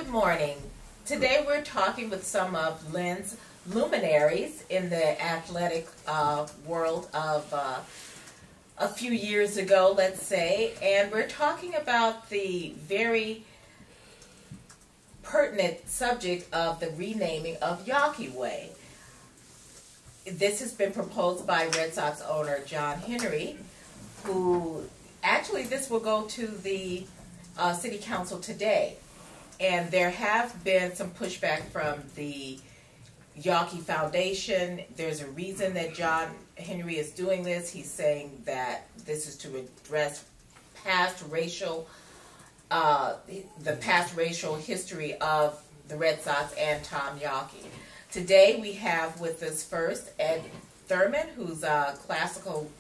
morning. Today we're talking with some of Lynn's luminaries in the athletic world of a few years ago, let's say, and we're talking about the very pertinent subject of the renaming of Yawkey Way. This has been proposed by Red Sox owner John Henry, who actually this will go to the City Council today. And there have been some pushback from the Yawkey Foundation. There's a reason that John Henry is doing this. He's saying that this is to address past racial, the past racial history of the Red Sox and Tom Yawkey. Today we have with us first Eddie Thurman, who's a classical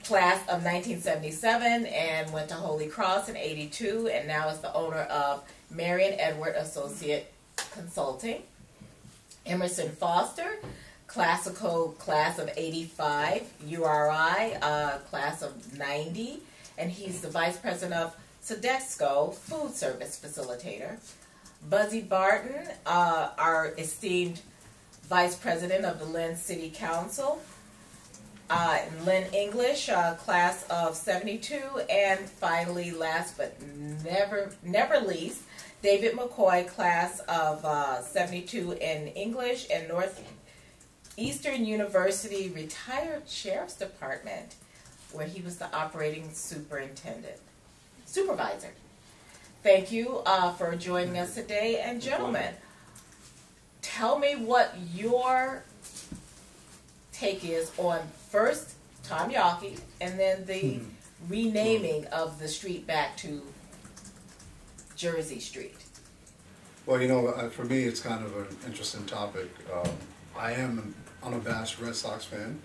class of 1977 and went to Holy Cross in '82, and now is the owner of Marion Edward Associates Consulting. Emerson Foster, classical class of '85, URI class of '90, and he's the vice president of Sodexo, food service facilitator. Buzzy Barton, our esteemed vice president of the Lynn City Council. Lynn English, class of '72, and finally, last but never least, David McCoy, class of '72 in English, and Northeastern University retired Sheriff's Department, where he was the operating supervisor. Thank you for joining us today, and gentlemen, tell me what your take is on first Tom Yawkey and then the renaming of the street back to Jersey Street. Well, you know, for me it's kind of an interesting topic. I am an unabashed Red Sox fan.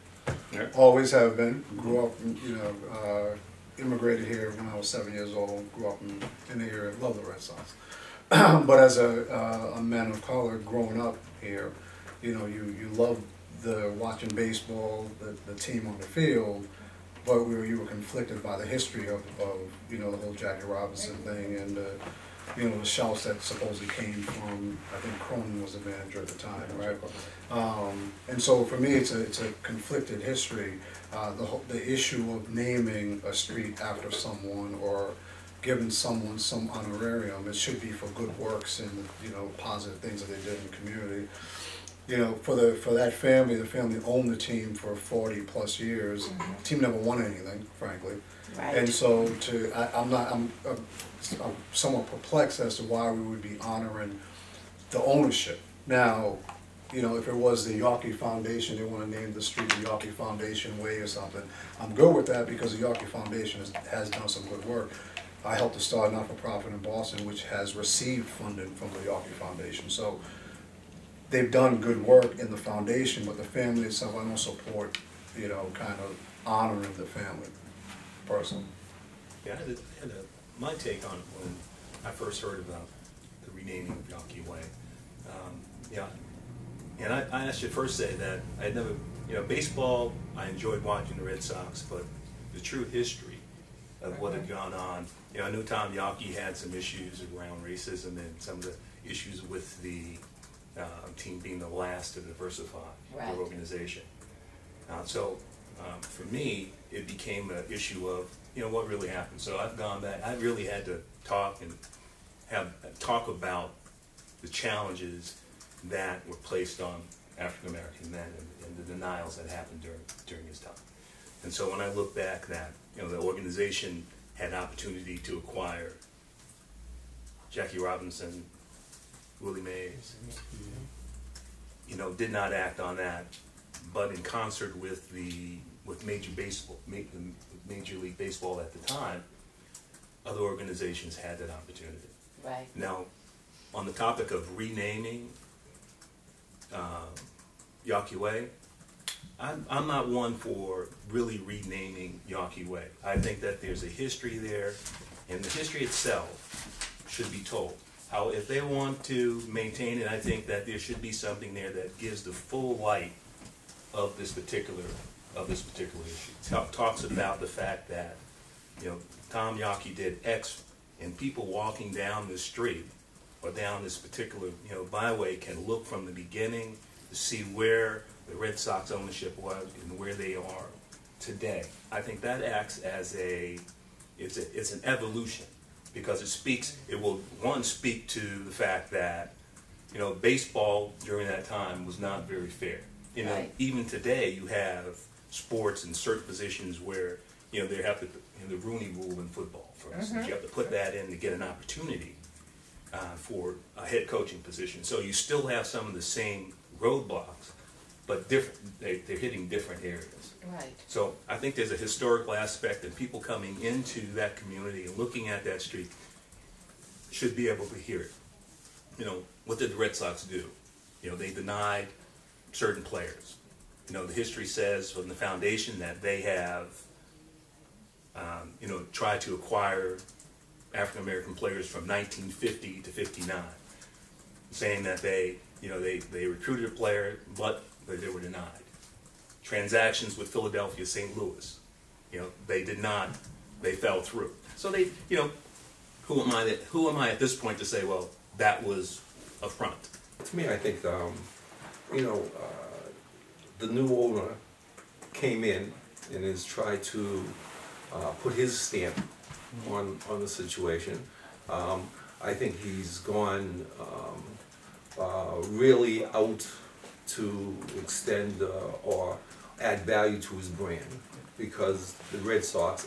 Yep. Always have been. Grew up, you know, immigrated here when I was 7 years old. Grew up in the area. Love the Red Sox. But as a man of color, growing up here, you know, you love the watching baseball, the team on the field, but you were conflicted by the history of you know, the whole Jackie Robinson thing, and you know, the shouts that supposedly came from, I think Cronin was the manager at the time, right? And so for me, it's a conflicted history. The issue of naming a street after someone or giving someone some honorarium, it should be for good works and, you know, positive things that they did in the community. You know, for that family, the family owned the team for 40 plus years. The team never won anything, frankly. Right. And so I'm somewhat perplexed as to why we would be honoring the ownership. Now, you know, if it was the Yawkey Foundation, they want to name the street the Yawkey Foundation Way or something, I'm good with that because the Yawkey Foundation has done some good work. I helped to start a not-for-profit in Boston, which has received funding from the Yawkey Foundation. So they've done good work in the foundation, but the family itself, I don't support, you know, kind of honoring the family, personally. Yeah, I had my take on when I first heard about the renaming of Yawkey Way. Yeah, and I should first say that I had never, you know, baseball, I enjoyed watching the Red Sox, but the true history of what had gone on, you know, I knew Tom Yawkey had some issues around racism and some of the issues with the team being the last to diversify their organization. So for me, it became an issue of, you know, what really happened. So I've gone back, I really had to talk about the challenges that were placed on African American men and the denials that happened during his time. And so when I look back that, you know, the organization had opportunity to acquire Jackie Robinson, Willie Mays, you know, did not act on that, but in concert with Major League Baseball at the time, other organizations had that opportunity. Right. Now, on the topic of renaming Yawkey Way, I'm not one for really renaming Yawkey Way. I think that there's a history there, and the history itself should be told. How, if they want to maintain it, I think that there should be something there that gives the full light of this particular issue. Talks about the fact that, you know, Tom Yawkey did X, and people walking down the street or down this particular, byway can look from the beginning to see where the Red Sox ownership was and where they are today. I think that acts as it's an evolution, because it will speak to the fact that, baseball during that time was not very fair. Right. Even today you have sports in certain positions where, they have the Rooney Rule in football, for instance. You have to put that in to get an opportunity for a head coaching position. So you still have some of the same roadblocks, but different. They're hitting different areas. Right. So I think there's a historical aspect, and people coming into that community and looking at that street should be able to hear it. What did the Red Sox do? They denied certain players. The history says from the foundation that they have, tried to acquire African American players from 1950 to 59, saying that they recruited a player, but they were denied. Transactions with Philadelphia, St. Louis, they did not, they fell through. So they, who am I at this point to say, well, that was a front? To me, I think, the new owner came in and has tried to put his stamp on the situation. I think he's gone really out to extend or add value to his brand, because the Red Sox,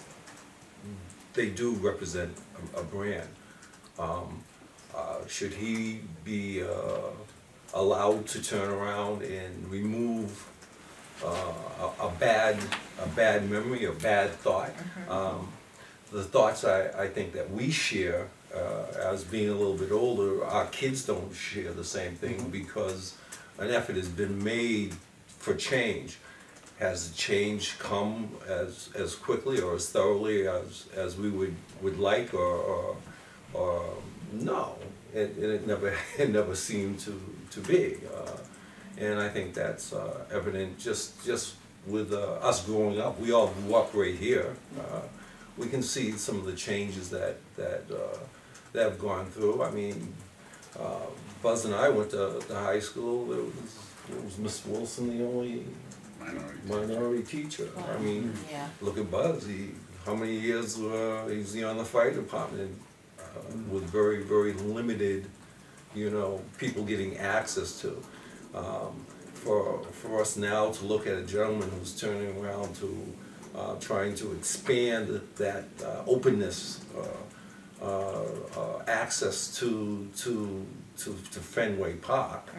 they do represent a brand. Should he be allowed to turn around and remove a bad memory, a bad thought? The thoughts I think that we share as being a little bit older, our kids don't share the same thing, because an effort has been made for change. Has the change come as quickly or as thoroughly as we would like, or no? It never seemed to be, and I think that's evident just with us growing up. We all grew up right here. We can see some of the changes that have gone through. I mean, Buzz and I went to high school. It was Miss Wilson the only minority teacher. I mean, look at Buzz. How many years was he on the fire department? With very, very limited, people getting access to. For us now to look at a gentleman who's turning around to trying to expand that openness, access to Fenway Park,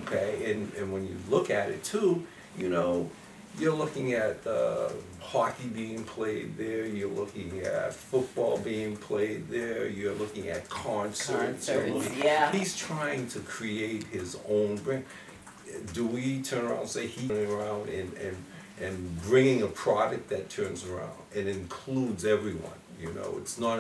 okay, and when you look at it too, you're looking at hockey being played there, you're looking at football being played there, you're looking at concerts. He's trying to create his own brand. Do we turn around and say he's turning around and bringing a product that turns around and includes everyone? It's not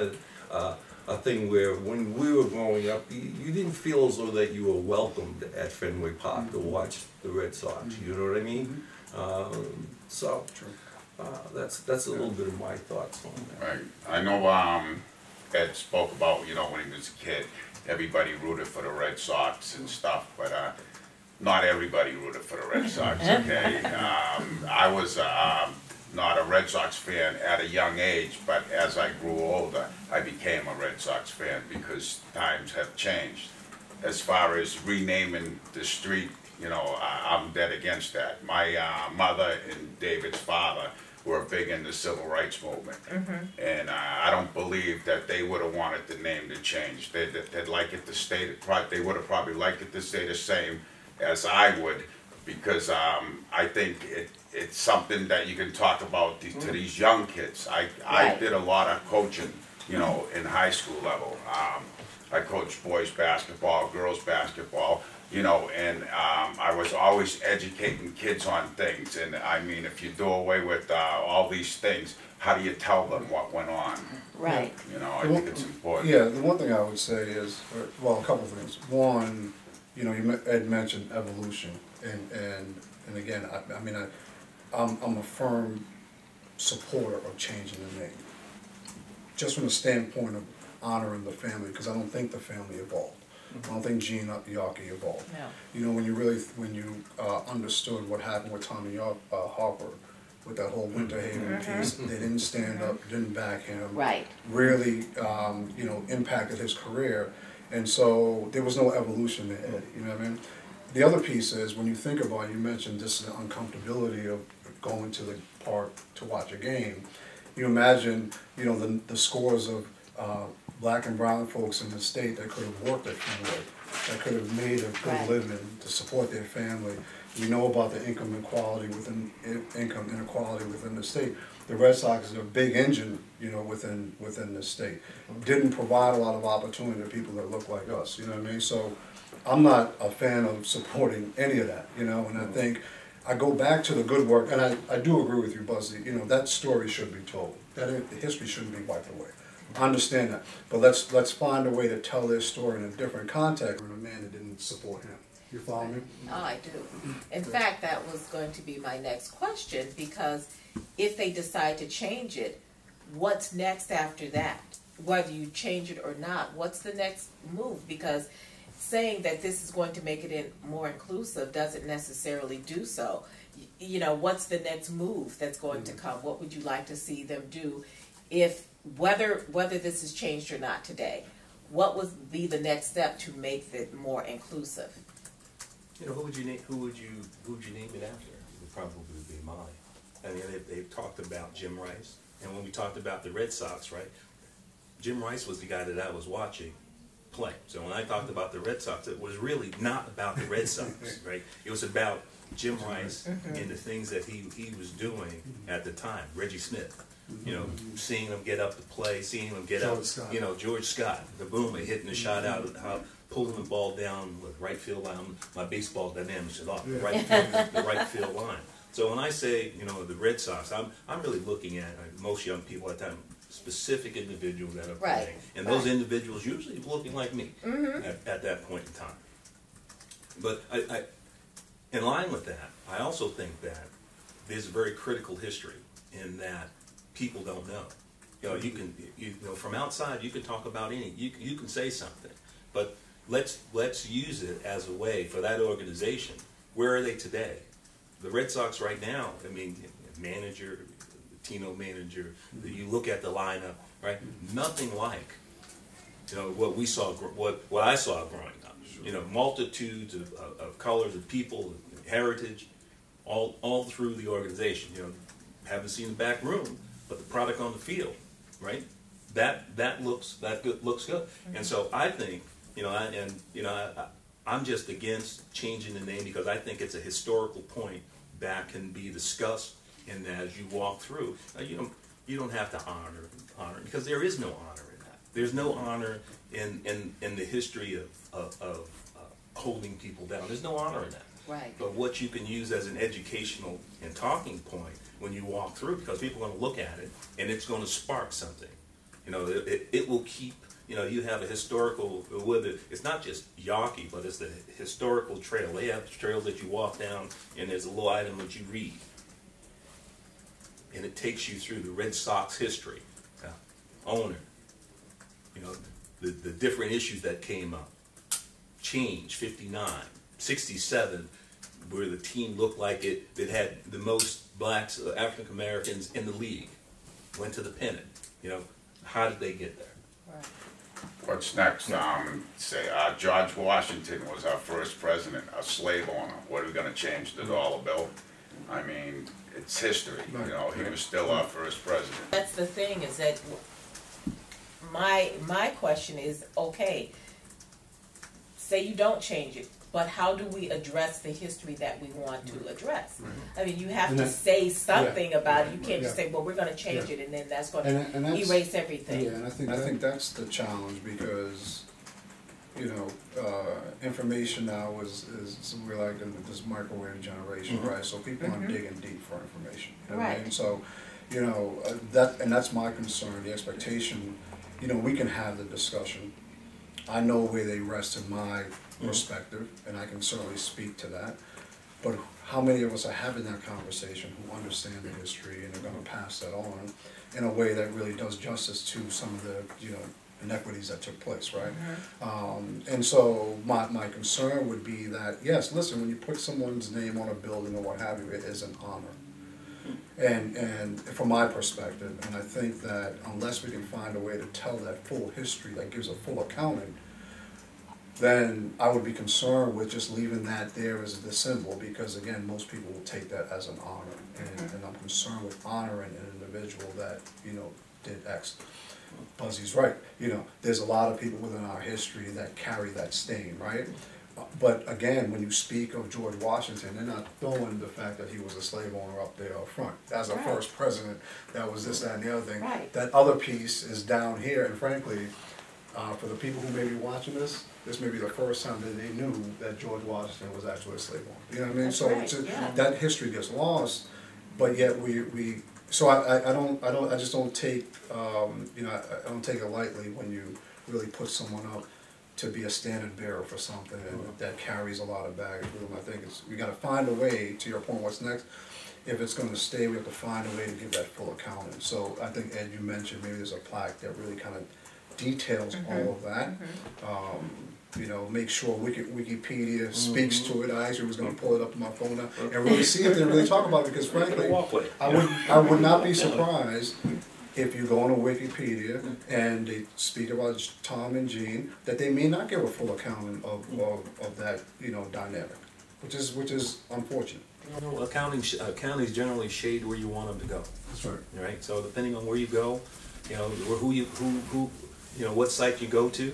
a thing where when we were growing up, you didn't feel as though that you were welcomed at Fenway Park to watch the Red Sox. You know what I mean? So that's a little bit of my thoughts on that. Right. I know Ed spoke about, when he was a kid, everybody rooted for the Red Sox and stuff, but not everybody rooted for the Red Sox, okay? I was not a Red Sox fan at a young age, but as I grew older, I became a Red Sox fan because times have changed. As far as renaming the street, I'm dead against that. My mother and David's father were big in the civil rights movement, and I don't believe that they would have wanted the name to change. They'd like it to stay. They would have probably liked it to stay the same as I would, because I think it's something that you can talk about to these young kids. I did a lot of coaching, in high school level. I coached boys basketball, girls basketball, and I was always educating kids on things. And I mean, if you do away with all these things, how do you tell them what went on? Right. I think it's important. Yeah, the one thing I would say is, well, a couple things. One, Ed mentioned evolution, and again, I'm a firm supporter of changing the name, just from the standpoint of honoring the family, because I don't think the family evolved. I don't think Gene Yawkey evolved. No. You know, when you understood what happened with Tom Harper, with that whole Winter Haven piece, they didn't stand up, didn't back him. Right. Really, you know, impacted his career. And so there was no evolution there, Eddie, you know what I mean? The other piece is, when you think about it, you mentioned this uncomfortability of going to the park to watch a game. You imagine, you know, the scores of black and brown folks in the state that could have worked at Fenway, that could have made a good living to support their family. We know about the income inequality within the state. The Red Sox is a big engine, you know, within the state. Didn't provide a lot of opportunity to people that look like us, you know what I mean? So I'm not a fan of supporting any of that, you know, and I think I go back to the good work, and I do agree with you, Buzzy, you know, that story should be told. The history shouldn't be wiped away. I understand that, but let's find a way to tell their story in a different context with a man that didn't support him. You follow me? Oh, I do. In fact, that was going to be my next question, because if they decide to change it, what's next after that? Whether you change it or not, what's the next move? Because saying that this is going to make it more inclusive doesn't necessarily do so. You know, what's the next move that's going to come? What would you like to see them do, if whether this is changed or not today? What would be the next step to make it more inclusive? You know, who would you name it after? It would probably be mine. I mean, they've talked about Jim Rice, and when we talked about the Red Sox, right? Jim Rice was the guy that I was watching play. So when I talked about the Red Sox, it was really not about the Red Sox, right? It was about Jim Rice and the things that he was doing at the time. Reggie Smith, you know, seeing him get up to play, seeing him get up, you know, George Scott, the boomer, hitting the shot out, pulling the ball down with right field line. My baseball dynamics is off the right field line. So when I say, you know, the Red Sox, I'm really looking at most young people at that time, specific individuals that are playing, and those individuals usually looking like me at that point in time. But I, in line with that, I also think that there's a very critical history in that people don't know. You know, you know, from outside you can talk about you can say something, but let's use it as a way for that organization. Where are they today? The Red Sox right now, I mean, manager, Latino manager, you look at the lineup, right? Nothing like, you know, what we saw, what I saw growing up. You know, multitudes of colors, of people, heritage, all through the organization. You know, haven't seen the back room, but the product on the field, right? That looks good. And so I think, you know, I'm just against changing the name, because I think it's a historical point that can be discussed, and as you walk through, you don't have to honor, because there is no honor in that. There's no honor in the history of holding people down. There's no honor in that. Right. But what you can use as an educational and talking point when you walk through, because people are going to look at it and it's going to spark something. You know, it will keep. You know, you have a historical, whether it's not just Yawkey, but it's the historical trail. They have trails that you walk down, and there's a little item that you read, and it takes you through the Red Sox history, owner, you know, the different issues that came up, change, 59, 67, where the team looked like it had the most blacks, African Americans in the league, went to the pennant. You know, how did they get there? Right. What's next? George Washington was our first president, a slave owner. What are we going to change the dollar bill? I mean, it's history. You know, he was still our first president. That's the thing, is that my question is, okay, say you don't change it, but how do we address the history that we want to address? I mean, you have to say something about it. You can't just say, well, we're going to change it, and then that's going to erase everything. Yeah, and I think that's the challenge, because, you know, information now is we're like in this microwave generation, right? So people aren't digging deep for information. You know what I mean? So, you know, that's my concern, the expectation. You know, we can have the discussion. I know where they rest in my perspective, and I can certainly speak to that. But how many of us are having that conversation who understand the history and are going to pass that on in a way that really does justice to some of the, you know, inequities that took place, right? And so my concern would be that, yes, listen, when you put someone's name on a building or what have you, it is an honor. And from my perspective, and I think that unless we can find a way to tell that full history that gives a full accounting, then I would be concerned with just leaving that there as the symbol, because again, most people will take that as an honor, and I'm concerned with honoring an individual that, you know, did X. Buzzy's right, you know, there's a lot of people within our history that carry that stain, right? But again, when you speak of George Washington, they're not throwing the fact that he was a slave owner up there up front. As a first president, that was this, that, and the other thing. That other piece is down here, and frankly, for the people who may be watching this may be the first time that they knew that George Washington was actually a slave owner. You know what I mean? That's so right, that history gets lost, but yet so I just don't take, you know, I don't take it lightly when you really put someone up to be a standard bearer for something that carries a lot of baggage with them. I think we got to find a way, to your point, what's next? If it's going to stay, we have to find a way to give that full accounting. So I think, Ed, you mentioned maybe there's a plaque that really kind of details all of that. You know, make sure Wikipedia speaks to it. I actually was going to pull it up on my phone now and really see if they really talk about it, because frankly, I would not be surprised if you go on Wikipedia and they speak about Tom and Jean, that they may not give a full accounting of that, you know, dynamic, which is unfortunate. You know, accounting's generally shade where you want them to go. That's right. Right. So depending on where you go, you know, who you know, what site you go to,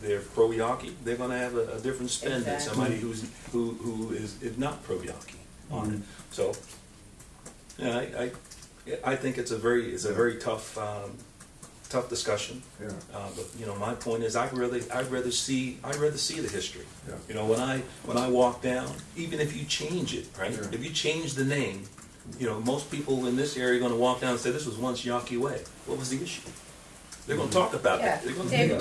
they're pro Yawkey, they're going to have a different spin than somebody who is not pro Yawkey on it. So, yeah, I think it's a very tough discussion. Yeah. But you know, my point is, I'd rather see the history. Yeah. You know, when I walk down, even if you change it, right? Yeah. If you change the name, you know, most people in this area are going to walk down and say, this was once Yawkey Way. What was the issue? They're going to talk about that. They're going to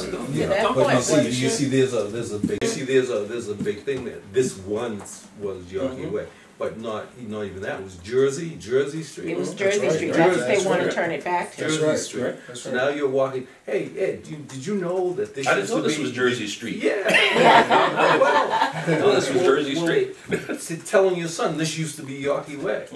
talk But about you see, there's a big thing there. This once was Yawkey Way, but not even that. It was Jersey Street. It was Jersey Street. Jersey That's what they want to turn it back to. Jersey Street. Right. That's So right. now you're walking. Hey Ed, did you know that this? I didn't know this was Jersey Street. Yeah. Well, I know this was Jersey Street. It's telling your son this used to be Yawkey Way.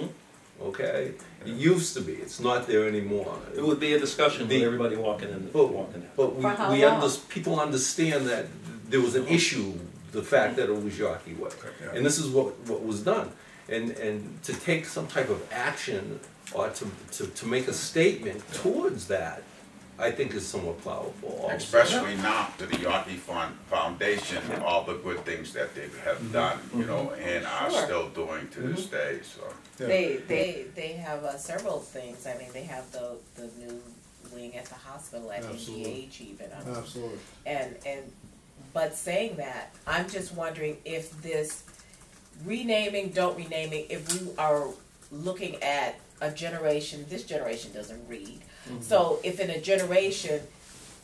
Okay, it used to be. It's not there anymore. It would be a discussion with everybody walking in. But people understand that there was an issue, the fact that it was Yawkey Way, and this is what was done. And to take some type of action or to make a statement towards that, I think is somewhat powerful. Also. Especially now to the Yawkey Foundation, all the good things that they have done, you know, and are still doing to this day. So They have several things. I mean, they have the new wing at the hospital at NGH even. Absolutely. But saying that, I'm just wondering if this don't renaming, if we are looking at a generation, this generation doesn't read. So if in a generation,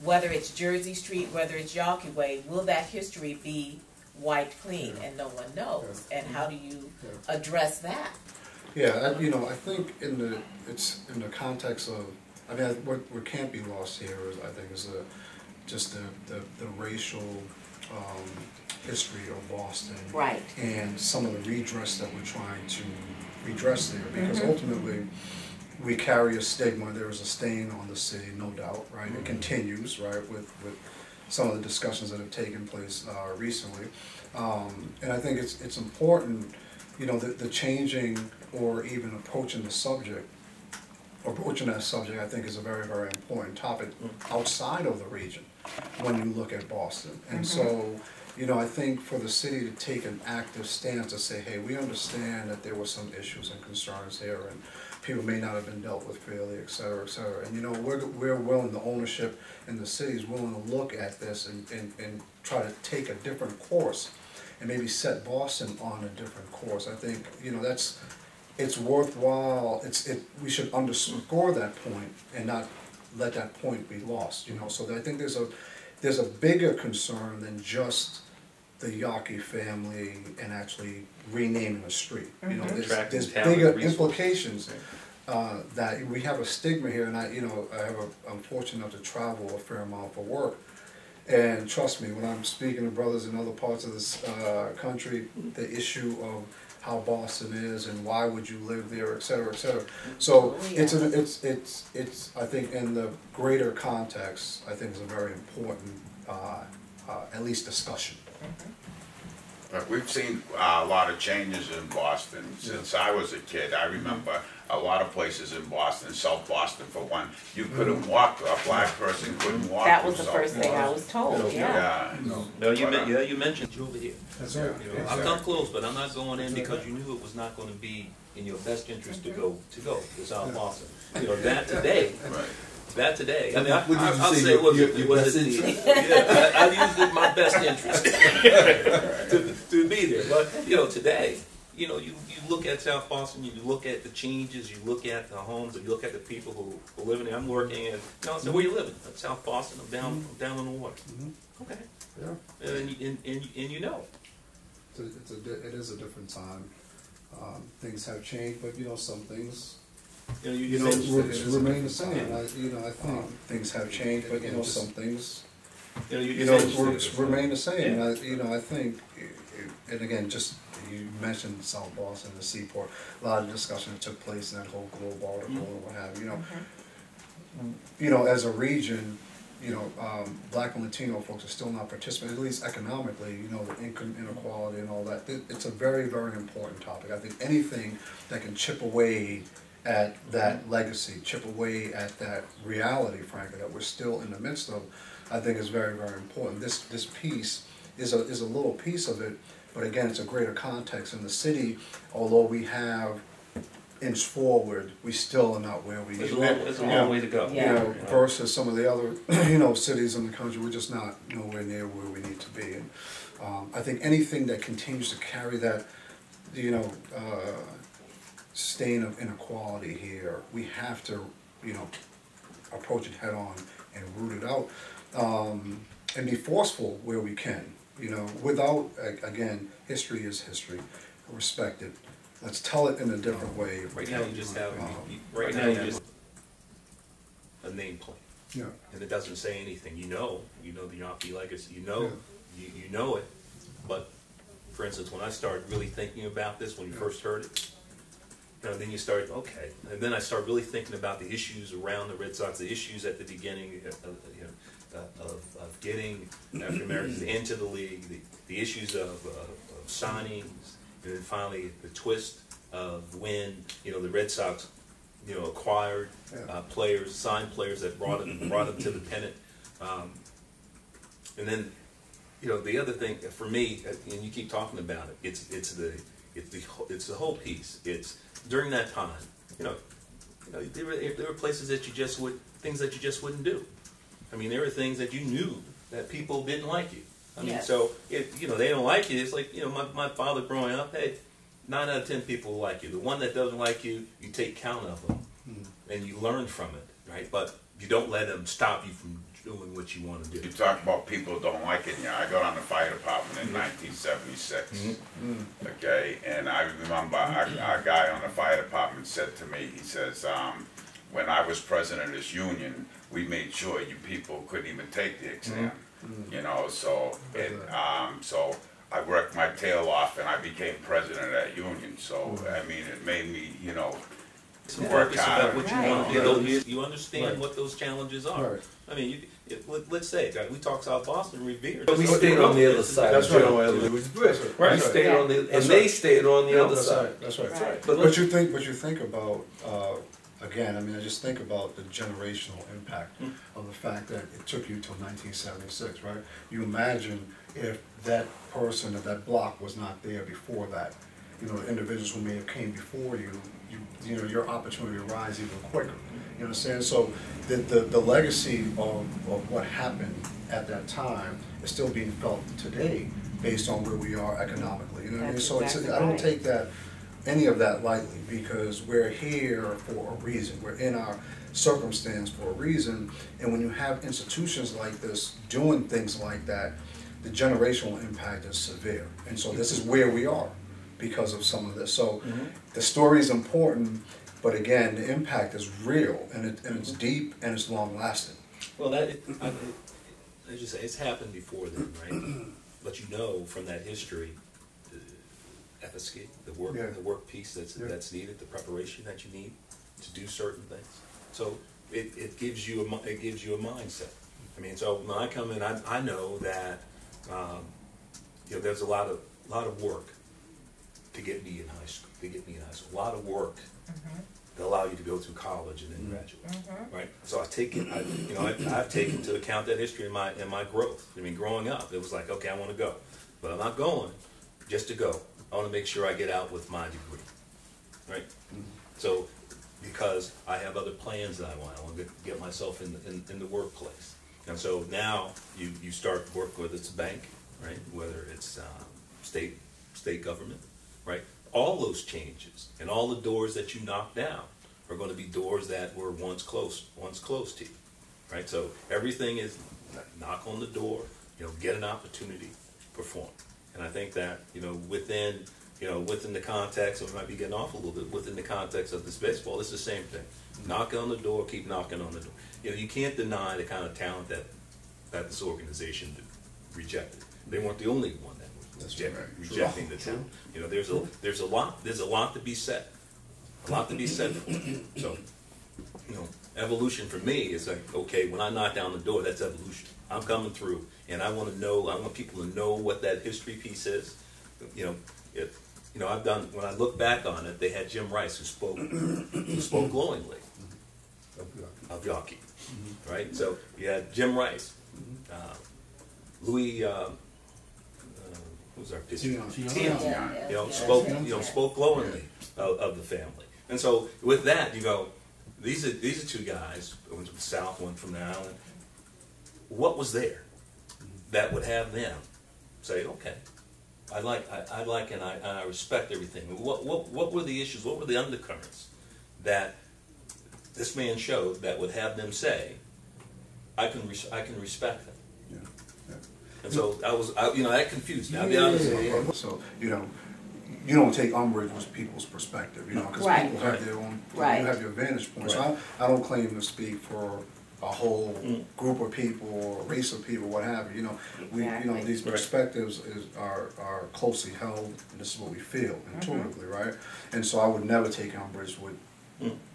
whether it's Jersey Street, whether it's Yawkey Way, will that history be wiped clean and no one knows? And how do you address that? Yeah, you know, I think it's in the context of, I mean, what can't be lost here is, I think, is just the racial history of Boston, right? And some of the redress that we're trying to redress there, because ultimately we carry a stigma. There is a stain on the city, no doubt, right? It continues, right, with some of the discussions that have taken place recently, and I think it's important, you know, the changing or even approaching that subject, I think, is a very, very important topic outside of the region when you look at Boston. And so, you know, I think for the city to take an active stance to say, hey, we understand that there were some issues and concerns here, and people may not have been dealt with fairly, et cetera, et cetera. And, you know, we're willing, the ownership and the city is willing to look at this and try to take a different course and maybe set Boston on a different course. I think, you know, it's worthwhile. We should underscore that point and not let that point be lost. You know, so I think there's a bigger concern than just the Yawkey family and actually renaming a street. You know, there's bigger implications that we have a stigma here, and I'm fortunate enough to travel a fair amount for work. And trust me, when I'm speaking to brothers in other parts of this country, the issue of how Boston is and why would you live there, et cetera, et cetera. So it's I think in the greater context, I think is a very important, at least discussion. But we've seen a lot of changes in Boston since I was a kid. I remember a lot of places in Boston, South Boston for one, you couldn't walk, a black person couldn't walk. That was the first thing I was told, No, you mentioned you over here. That's right. I'll come close, but I'm not going in because you knew it was not going to be in your best interest to go to South Boston. That today. Right. That today. I mean, I'll say it was I've used it my best interest to be there. But today, you look at South Boston, you look at the changes, you look at the homes, you look at the people who are living there. I'm working in, I said, where you living? South Boston. I'm down on the water. Okay. Yeah. And you know. It is a different time. Things have changed, but some things remain the same. I think things have changed, but some things remain the same. And I think, and again, just you mentioned South Boston, the seaport. A lot of discussion that took place in that whole Globe article and what have you. As a region, Black and Latino folks are still not participating, at least economically. The income inequality and all that. It's a very, very important topic. I think anything that can chip away at that legacy, chip away at that reality, frankly, that we're still in the midst of, I think is very, very important. This piece is a little piece of it, but again, it's a greater context. In the city, although we have inched forward, we still are not where we need to be. There's a long way to go. Versus some of the other, cities in the country, we're just not nowhere near where we need to be. And I think anything that continues to carry that, stain of inequality here, we have to, approach it head on and root it out, and be forceful where we can, without, again, history is history, respect it. Let's tell it in a different way. Right now you just have, a nameplate. Yeah. And it doesn't say anything. You know the Yawkey legacy, you know it, but for instance, when I started really thinking about this, when you first heard it, then you start, okay, and then I start really thinking about the issues around the Red Sox, the issues at the beginning of getting African Americans into the league, the issues of signings, and then finally the twist of when the Red Sox acquired players, signed players that brought them to the pennant, and then the other thing for me, and you keep talking about it, it's the whole piece. It's during that time, there were places that things that you just wouldn't do. I mean, there were things that you knew that people didn't like you. I mean, so if they don't like you, it's like my father growing up. Hey, 9 out of 10 people will like you. The one that doesn't like you, you take count of them, and you learn from it, right? But you don't let them stop you from doing what you want to do. You talk about people who don't like it. I got on the fire department in 1976. Okay, and I remember our guy on the fire department said to me, he says, when I was president of this union, we made sure you people couldn't even take the exam. So I worked my tail off and I became president of that union. So I mean, it made me, work hard. What you want to do. You understand what those challenges are. Right. I mean, let's say we talk South Boston, Revere. But we stayed on the other side. That's right. We stayed on the, and they stayed on the other side. That's right. Right. But you think about, again, I mean, I just think about the generational impact of the fact that it took you till 1976, right? You imagine if that person, if that block was not there before that, the individuals who may have came before you, your opportunity to rise even quicker. You know what I'm saying? So the legacy of what happened at that time is still being felt today based on where we are economically. You know what I mean? So I don't take any of that lightly, because we're here for a reason. We're in our circumstance for a reason, and when you have institutions like this doing things like that, the generational impact is severe. And so this is where we are because of some of this. So the story is important, But again, the impact is real, and it's deep, and it's long-lasting. Well, as you say, it's happened before then, right? But you know from that history, the efficacy, the work piece that's needed, the preparation that you need to do certain things. So it gives you a mindset. I mean, so when I come in, I know that there's a lot of work to get me in high school. A lot of work to allow you to go through college and then graduate, right? So I've taken into account that history in my growth. I mean, growing up, it was like, okay, I want to go, but I'm not going just to go. I want to make sure I get out with my degree, right? So because I have other plans that I want to get myself in the workplace, and so now you start work, whether it's a bank, right? Whether it's state government, right? All those changes and all the doors that you knock down are going to be doors that were once close to you, right? So everything is knock on the door, get an opportunity, perform. And I think that within the context, and we might be getting off a little bit, within the context of this baseball, it's the same thing. Knock on the door, keep knocking on the door. You can't deny the kind of talent that this organization rejected. They weren't the only one that was rejecting the talent. There's a lot to be said. A lot to be said. So, evolution for me is like, okay, when I knock down the door, that's evolution. I'm coming through, and I want people to know what that history piece is. I've done, when I look back on it, they had Jim Rice who spoke glowingly of Yawkey, right? So you had Jim Rice, Louis, who's our pitcher? Tim, spoke glowingly of the family. And so with that, these are two guys, one from the South, one from the island. What was there that would have them say, okay, I like and I respect everything. What were the issues? What were the undercurrents that this man showed that would have them say, I can respect them? Yeah. And so that confused me. I'll be honest with you. So you don't take umbrage with people's perspective, because people have their own. You have your vantage point. So I don't claim to speak for a whole group of people or race of people, what have you. These perspectives are closely held, and this is what we feel intuitively, right? And so I would never take umbrage with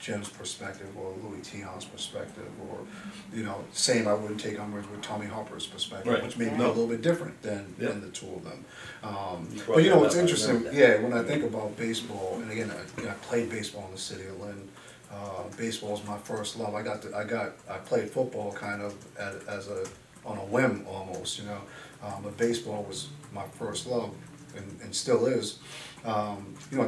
Jim's perspective or Louis Tion's perspective, or same. I wouldn't take umbrage with Tommy Harper's perspective, which may be a little bit different than the two of them. But it's interesting. When I think about baseball, and again, I played baseball in the city of Lynn. Baseball was my first love. I played football kind of on a whim almost, but baseball was my first love, and still is. At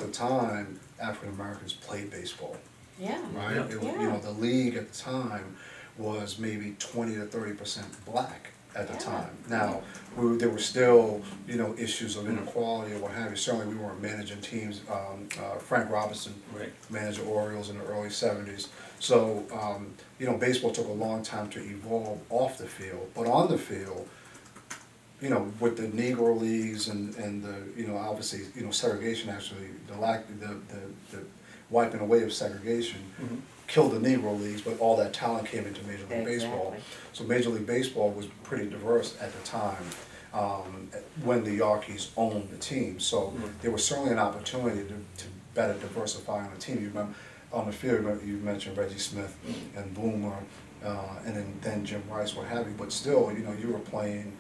the time, African Americans played baseball. Yeah. Right. Yeah. The league at the time was maybe 20 to 30% black at the time. Now, there were still, issues of inequality or what have you. Certainly, we weren't managing teams. Frank Robinson managed the Orioles in the early 70s. So, baseball took a long time to evolve off the field. But on the field, with the Negro leagues and the, obviously, segregation actually, the wiping away of segregation killed the Negro leagues, but all that talent came into Major League Baseball. So Major League Baseball was pretty diverse at the time when the Yawkeys owned the team. So there was certainly an opportunity to better diversify on the team. You remember on the field, you mentioned Reggie Smith and Boomer, and then Jim Rice, what have you. But still, you were playing.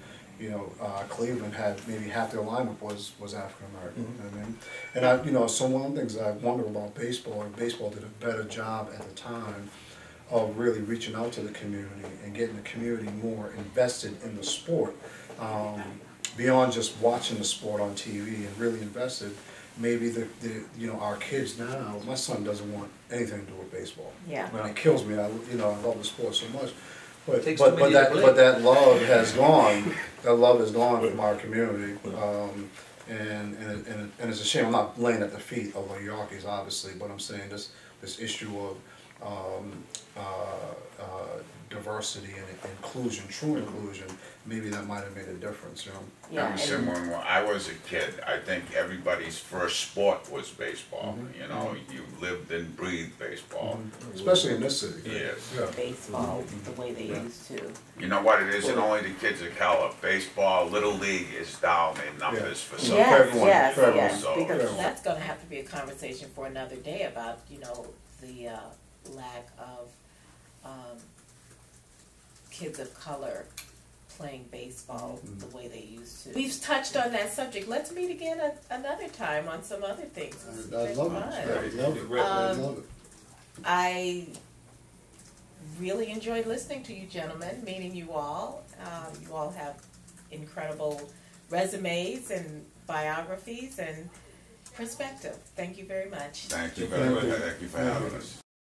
Cleveland had maybe half their lineup was African American. You know what I mean? And so one of the things that I wonder about baseball, and baseball did a better job at the time of really reaching out to the community and getting the community more invested in the sport, beyond just watching the sport on TV, and really invested. Maybe our kids now. My son doesn't want anything to do with baseball. Yeah. And it kills me. I love the sport so much. But that love has gone. That love is gone from our community, and it's a shame. I'm not laying at the feet of the Yawkeys, obviously, but I'm saying this issue of diversity and inclusion, true inclusion, maybe that might have made a difference, you know? Yeah, Emerson, when I was a kid, I think everybody's first sport was baseball. You know, you lived and breathed baseball. Especially in this city. Yes. Yeah. baseball the way they used to. You know what it is? And only the kids of color. Baseball, Little League is down in numbers for some. Yes, everyone, yes, for everyone. yes, So, because everyone. that's gonna have to be a conversation for another day about, you know, the lack of kids of color playing baseball the way they used to. We've touched on that subject. Let's meet again another time on some other things. This has I been love fun. it. I love it. I love it. I really enjoyed listening to you gentlemen, meeting you all. You all have incredible resumes and biographies and perspective. Thank you very much. Thank you very much. Thank you for having us.